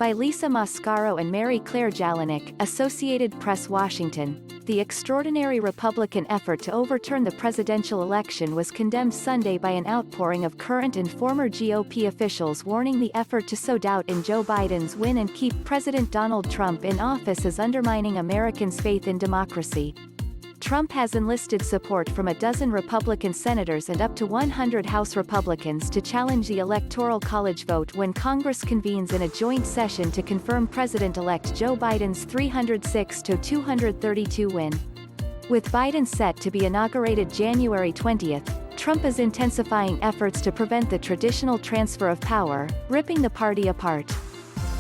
By Lisa Mascaro and Mary Claire Jalonick, Associated Press, Washington. The extraordinary Republican effort to overturn the presidential election was condemned Sunday by an outpouring of current and former GOP officials warning the effort to sow doubt in Joe Biden's win and keep President Donald Trump in office as undermining Americans' faith in democracy. Trump has enlisted support from a dozen Republican senators and up to 100 House Republicans to challenge the Electoral College vote when Congress convenes in a joint session to confirm President-elect Joe Biden's 306-232 win. With Biden set to be inaugurated January 20, Trump is intensifying efforts to prevent the traditional transfer of power, ripping the party apart.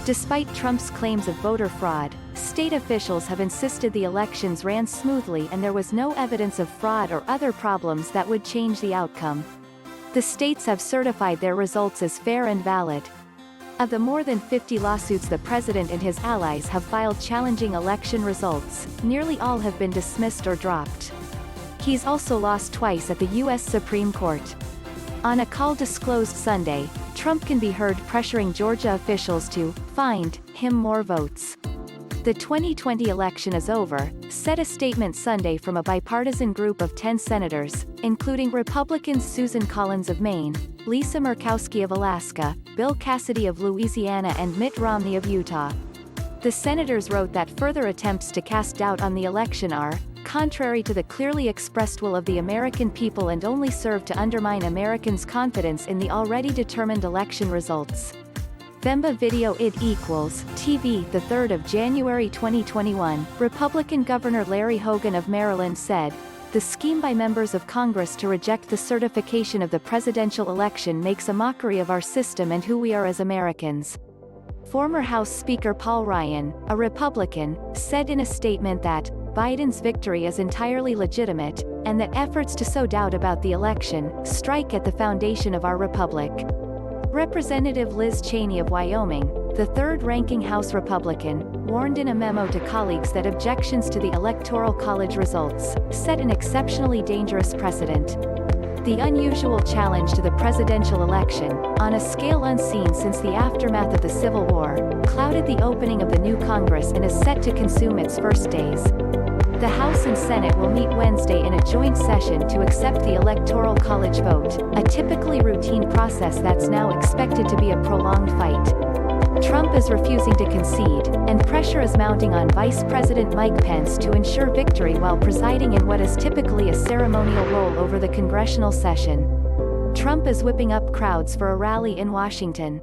Despite Trump's claims of voter fraud, state officials have insisted the elections ran smoothly and there was no evidence of fraud or other problems that would change the outcome. The states have certified their results as fair and valid. Of the more than 50 lawsuits the president and his allies have filed challenging election results, nearly all have been dismissed or dropped. He's also lost twice at the U.S. Supreme Court. On a call disclosed Sunday, Trump can be heard pressuring Georgia officials to find him more votes. The 2020 election is over, said a statement Sunday from a bipartisan group of 10 senators, including Republicans Susan Collins of Maine, Lisa Murkowski of Alaska, Bill Cassidy of Louisiana and Mitt Romney of Utah. The senators wrote that further attempts to cast doubt on the election are contrary to the clearly expressed will of the American people and only serve to undermine Americans' confidence in the already determined election results. Vemba-video equals TV. The 3rd of January 2021, Republican Governor Larry Hogan of Maryland said, "The scheme by members of Congress to reject the certification of the presidential election makes a mockery of our system and who we are as Americans." Former House Speaker Paul Ryan, a Republican, said in a statement that Biden's victory is entirely legitimate, and that efforts to sow doubt about the election strike at the foundation of our republic. Representative Liz Cheney of Wyoming, the third-ranking House Republican, warned in a memo to colleagues that objections to the Electoral College results set an exceptionally dangerous precedent. The unusual challenge to the presidential election, on a scale unseen since the aftermath of the Civil War, clouded the opening of the new Congress and is set to consume its first days. The House and Senate will meet Wednesday in a joint session to accept the Electoral College vote, a typically routine process that's now expected to be a prolonged fight. Trump is refusing to concede, and pressure is mounting on Vice President Mike Pence to ensure victory while presiding in what is typically a ceremonial role over the congressional session. Trump is whipping up crowds for a rally in Washington.